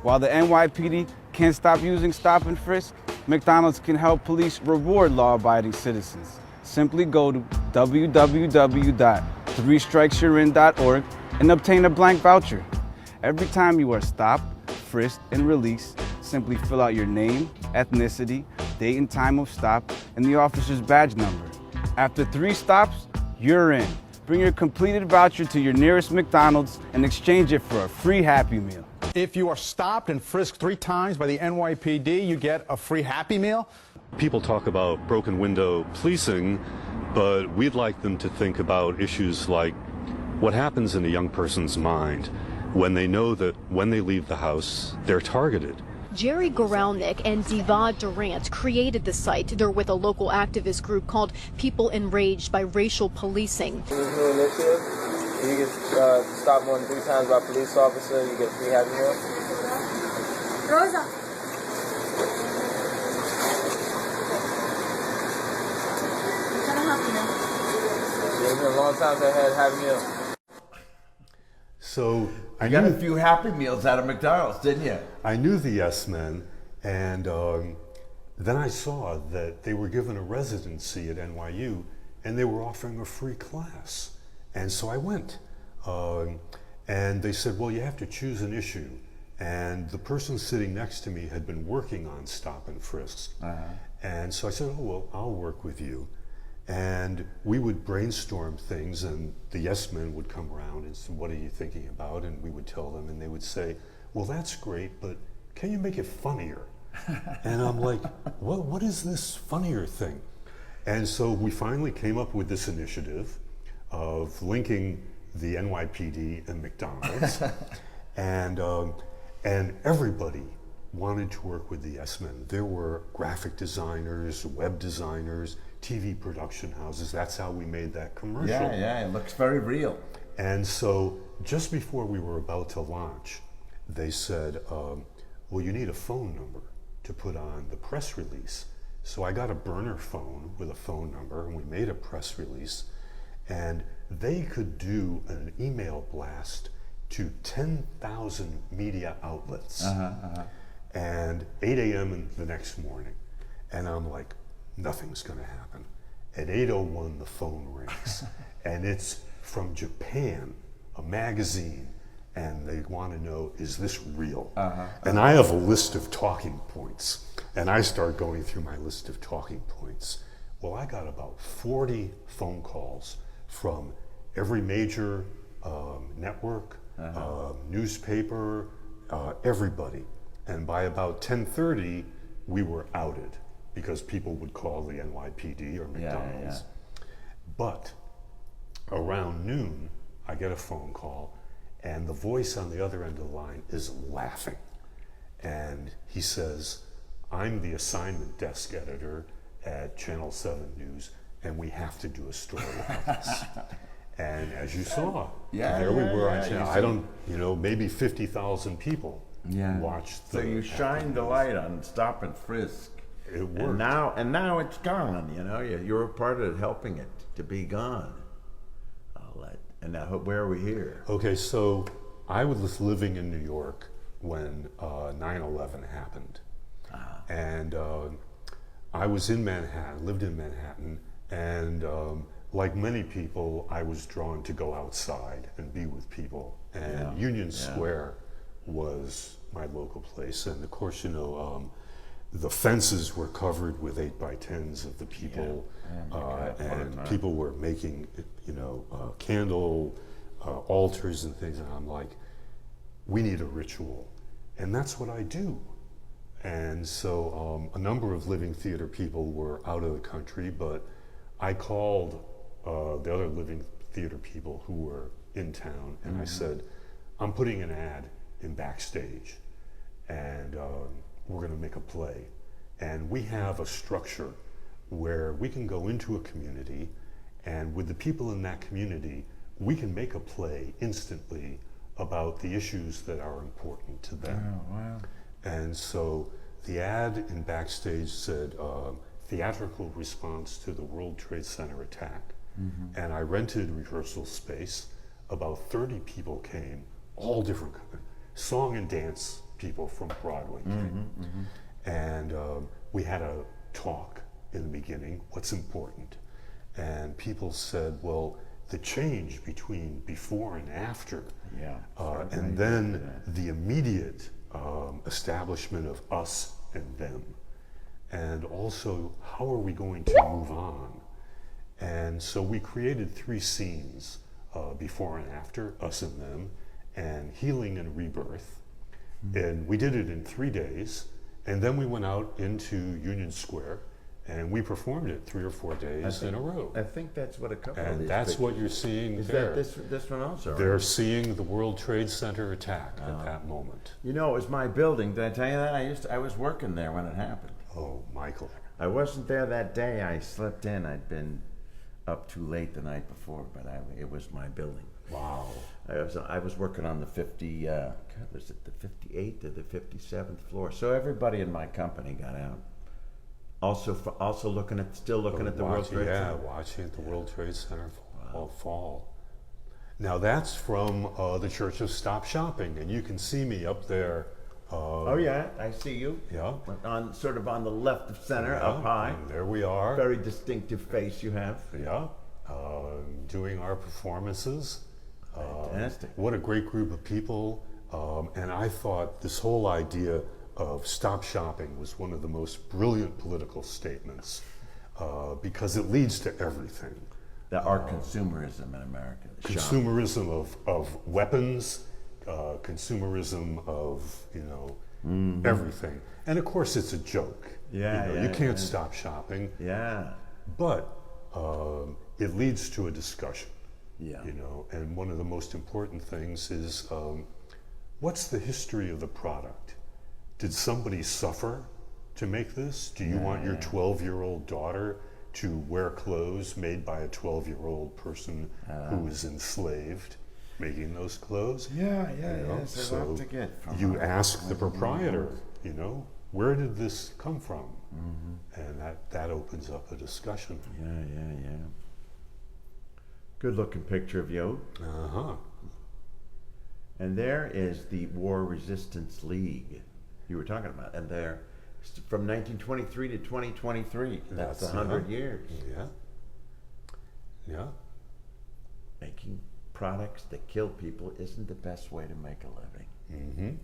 While the NYPD can't stop using stop and frisk, McDonald's can help police reward law-abiding citizens. Simply go to www.3strikesyou'rein.org and obtain a blank voucher. Every time you are stopped, frisked, and released, simply fill out your name, ethnicity, date and time of stop, and the officer's badge number. After 3 stops, you're in. Bring your completed voucher to your nearest McDonald's and exchange it for a free Happy Meal. If you are stopped and frisked 3 times by the NYPD, you get a free Happy Meal. People talk about broken window policing, but we'd like them to think about issues like what happens in a young person's mind when they know that when they leave the house, they're targeted. Jerry Goralnick and Diva Durant created the site. They're with a local activist group called People Enraged by Racial Policing. This new initiative, you get stopped more than 3 times by a police officer, you get a free Happy Meal. Rosa. It's been a long time since I had Happy Meal. So I got a few Happy Meals out of McDonald's, didn't you? I knew the Yes Men, and then I saw that they were given a residency at NYU, and they were offering a free class. And so I went, and they said, well, you have to choose an issue. And the person sitting next to me had been working on stop and frisks. And so I said, oh, well, I'll work with you. And we would brainstorm things, and the Yes Men would come around and say, what are you thinking about? And we would tell them, and they would say, well, that's great, but can you make it funnier? And I'm like, what is this funnier thing? And so we finally came up with this initiative of linking the NYPD and McDonald's, and everybody wanted to work with the Yes Men. There were graphic designers, web designers, TV production houses. That's how we made that commercial. Yeah, it looks very real. And so just before we were about to launch, they said, well, you need a phone number to put on the press release. So I got a burner phone with a phone number, and we made a press release, and they could do an email blast to 10,000 media outlets and 8 a.m. the next morning. And I'm like, nothing's gonna happen. At 8:01, the phone rings, and it's from Japan, a magazine, and they want to know, is this real? And I have a list of talking points, and I start going through my list of talking points. Well, I got about 40 phone calls from every major network, newspaper, everybody. And by about 10:30, we were outed, because people would call the NYPD or McDonald's. But around noon, I get a phone call, and the voice on the other end of the line is laughing. And he says, I'm the assignment desk editor at Channel 7 News, and we have to do a story about this. And as you saw, there we were on Channel. I don't, maybe 50,000 people watched the. So you shined the light on stop and frisk. It worked. And now it's gone. You're a part of helping it to be gone. And now, where are we here? Okay, so I was living in New York when 9/11 happened, and I was in Manhattan, lived in Manhattan, and like many people, I was drawn to go outside and be with people. And Union Square was my local place, and of course, the fences were covered with 8x10s of the people, and people were making, candle altars and things. And I'm like, we need a ritual, and that's what I do. And so a number of living theater people were out of the country, but I called the other living theater people who were in town, and I said, I'm putting an ad in Backstage. and we're going to make a play. And we have a structure where we can go into a community, and with the people in that community, we can make a play instantly about the issues that are important to them. Oh, wow. And so the ad in Backstage said, theatrical response to the World Trade Center attack. Mm-hmm. And I rented rehearsal space. About 30 people came, all different song and dance people from Broadway came. Mm-hmm, mm-hmm. And we had a talk in the beginning, what's important? And people said, well, the change between before and after, and then the immediate establishment of us and them. And also, how are we going to move on? And so we created 3 scenes, before and after, us and them, and healing and rebirth. Mm-hmm. And we did it in 3 days, and then we went out into Union Square, and we performed it 3 or 4 days in a row. I think that's what a couple of And these that's pictures. what you're seeing Is there. that this one also? They're seeing the World Trade Center attack at that moment. You know, it was my building. Did I tell you that? I was working there when it happened. Oh, Michael. I wasn't there that day. I slept in. I'd been up too late the night before, but it was my building. Wow. I was working on the 58th or the 57th floor. So everybody in my company got out. Also still looking at the World Trade Center. Yeah, watching the World Trade Center fall. Now that's from the Church of Stop Shopping, and you can see me up there. Oh yeah, I see you. Yeah. On the left of center, up high. And there we are. Very distinctive face you have. Yeah. Doing our performances. Fantastic. What a great group of people. And I thought this whole idea of stop shopping was one of the most brilliant political statements because it leads to everything. Our consumerism in America. Consumerism of weapons, consumerism of, everything. And of course it's a joke. You can't stop shopping. Yeah. But it leads to a discussion. Yeah. And one of the most important things is what's the history of the product? Did somebody suffer to make this? Do you want your 12-year-old daughter to wear clothes made by a 12-year-old person who was enslaved making those clothes? It's a lot to get from you ask the proprietor, where did this come from? Mm-hmm. And that opens up a discussion. Yeah. Good looking picture of you. Uh-huh. And there is the War Resistance League you were talking about. And they're from 1923 to 2023. That's 100 years. Yeah. Making products that kill people isn't the best way to make a living. Mm-hmm.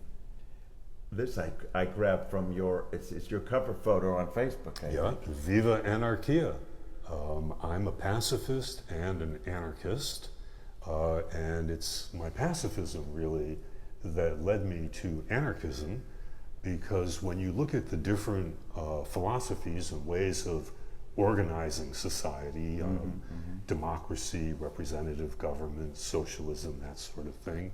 This I grabbed from it's your cover photo on Facebook. I think. Viva Anarchia. I'm a pacifist and an anarchist, and it's my pacifism really that led me to anarchism, because when you look at the different philosophies and ways of organizing society, democracy, representative government, socialism, that sort of thing,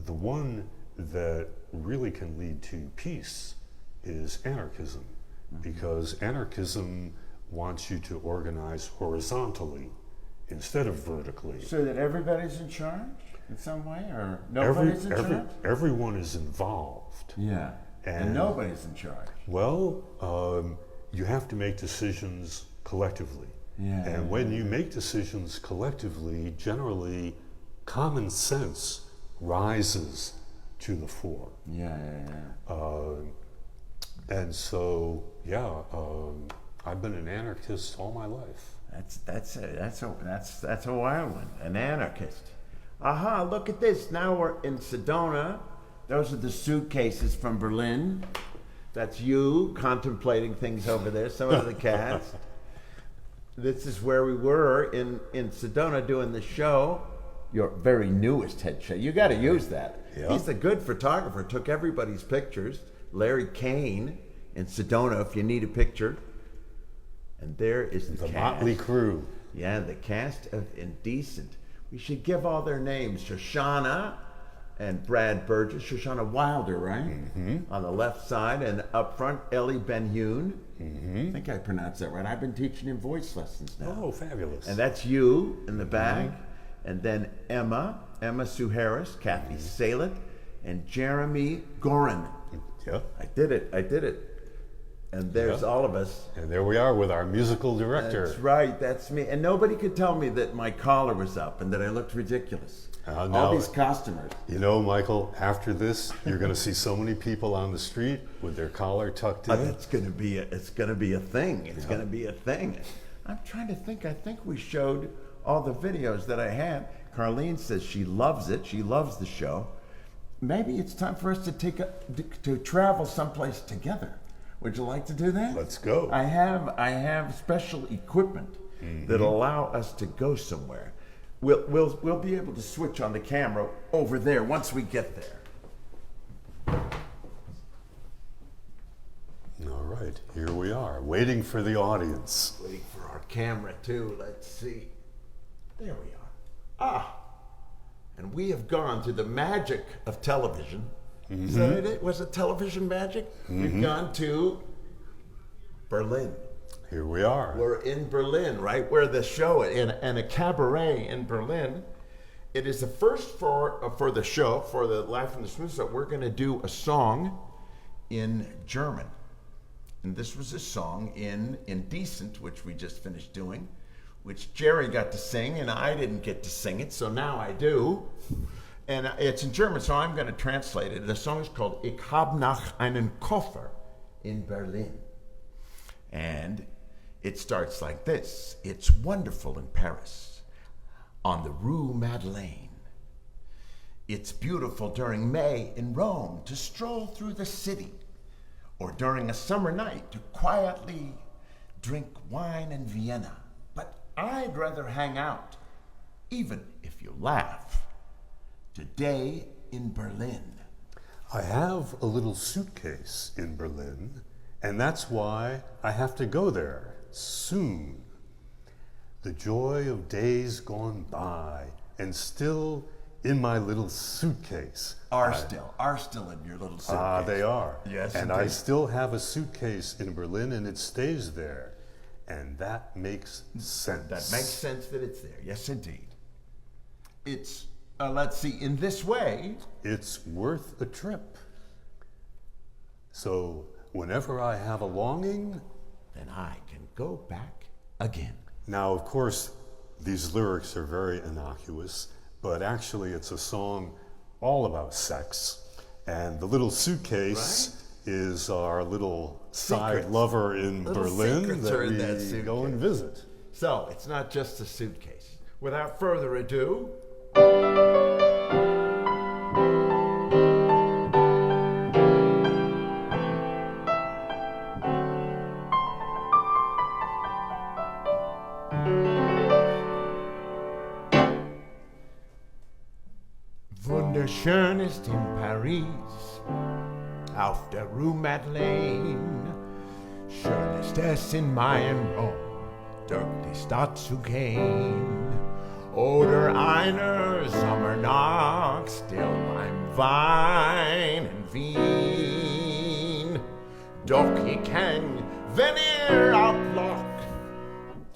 the one that really can lead to peace is anarchism, because anarchism wants you to organize horizontally instead of vertically. So that everybody's in charge in some way, or nobody's in charge? Everyone is involved. Yeah, and nobody's in charge. Well, you have to make decisions collectively. And when you make decisions collectively, generally common sense rises to the fore. And so, I've been an anarchist all my life. That's a wild one. An anarchist. Aha! Look at this. Now we're in Sedona. Those are the suitcases from Berlin. That's you contemplating things over there. Some of the cats. This is where we were in Sedona doing the show. Your very newest headshot. You got to use that. Yeah. He's a good photographer. Took everybody's pictures. Larry Kane in Sedona. If you need a picture. And there is the cast. Motley Crew. Yeah, the cast of Indecent. We should give all their names. Shoshana, and Brad Burgess, Shoshana Wilder, right? On the left side, and up front, Ellie Ben-Hune. I think I pronounced that right. I've been teaching him voice lessons now. Oh, fabulous. And that's you in the back. And then Emma Sue Harris, Kathy Salett, and Jeremy Gorin. Yeah. I did it. And there's all of us. And there we are with our musical director. That's right, that's me. And nobody could tell me that my collar was up and that I looked ridiculous. No. All these costumers. You know, Michael, after this, you're going to see so many people on the street with their collar tucked in. It's going to be a thing. It's going to be a thing. I'm trying to think. I think we showed all the videos that I had. Carlene says she loves it. She loves the show. Maybe it's time for us to travel someplace together. Would you like to do that? Let's go. I have special equipment that allow us to go somewhere. We'll be able to switch on the camera over there once we get there. All right, here we are, waiting for the audience. Waiting for our camera too. Let's see. There we are. And we have gone to the magic of television. Is that it? Was it television magic? We've gone to Berlin. Here we are. We're in Berlin, right? Where the show in a cabaret in Berlin. It is the first for the show, for the Live from the Smooth Start. We're going to do a song in German. And this was a song in Indecent, which we just finished doing, which Jerry got to sing, and I didn't get to sing it, so now I do. And it's in German, so I'm going to translate it. The song is called Ich hab noch einen Koffer in Berlin. And it starts like this. It's wonderful in Paris, on the Rue Madeleine. It's beautiful during May in Rome to stroll through the city, or during a summer night to quietly drink wine in Vienna. But I'd rather hang out, even if you laugh, today in Berlin. I have a little suitcase in Berlin, and that's why I have to go there soon. The joy of days gone by, and still in my little suitcase. Are still in your little suitcase. They are. Yes, and indeed. I still have a suitcase in Berlin, and it stays there. And that makes sense. That makes sense that it's there. Yes, indeed. It's, let's see, in this way, it's worth a trip. So whenever I have a longing, then I can go back again. Now, of course, these lyrics are very innocuous, but actually it's a song all about sex. And the little suitcase is our little side lover in Berlin that we go and visit. So it's not just a suitcase. Without further ado, wunderschön ist in Paris, auf der Rue Madeleine. Schön ist es in meinem Rom, durch die Stadt zu gehen. Oder einer Sommernacht, still beim Wein in Wien. Doch ich häng, wenn ihr ablacht,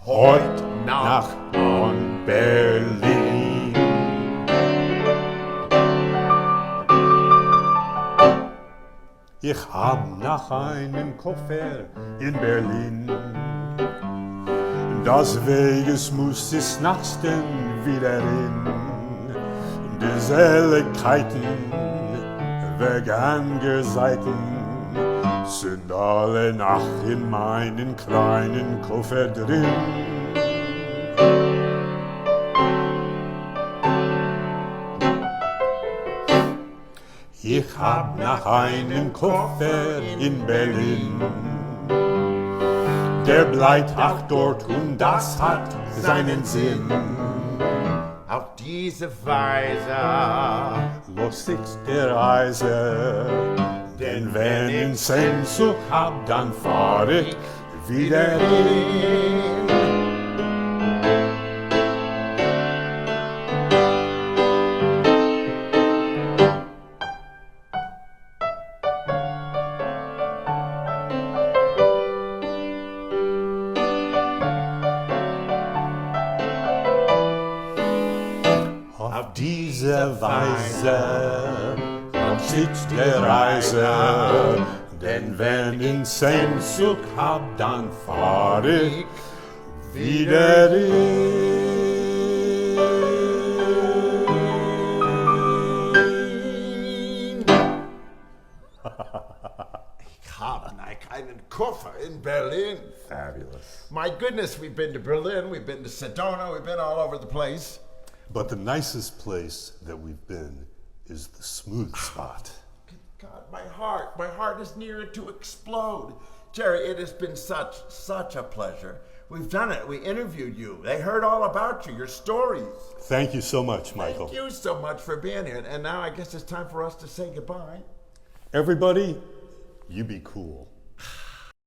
heut Nacht an Berlin. Ich hab noch einen Koffer in Berlin. Deswegen muss ich nachts denn wieder hin. Die Seligkeiten, vergangene Seiten, sind alle noch in meinen kleinen Koffer drin. Ich hab noch einen Koffer in Berlin. Der bleibt auch dort und das hat seinen Sinn. Auf diese Weise los ich der Reise, denn wenn ich Sehnsucht hab, dann fahr ich wieder hin. diese Weise und sitzt der Reise. Denn wenn ich Sehnsucht hab, dann fahr ich wieder hin. Ich habe einen Koffer in Berlin. Fabulous. My goodness, we've been to Berlin, we've been to Sedona, we've been all over the place. But the nicest place that we've been is the smooth spot. God, my heart is near to explode. Jerry, it has been such a pleasure. We've done it. We interviewed you. They heard all about you, your stories. Thank you so much, Michael. Thank you so much for being here. And now I guess it's time for us to say goodbye. Everybody, you be cool.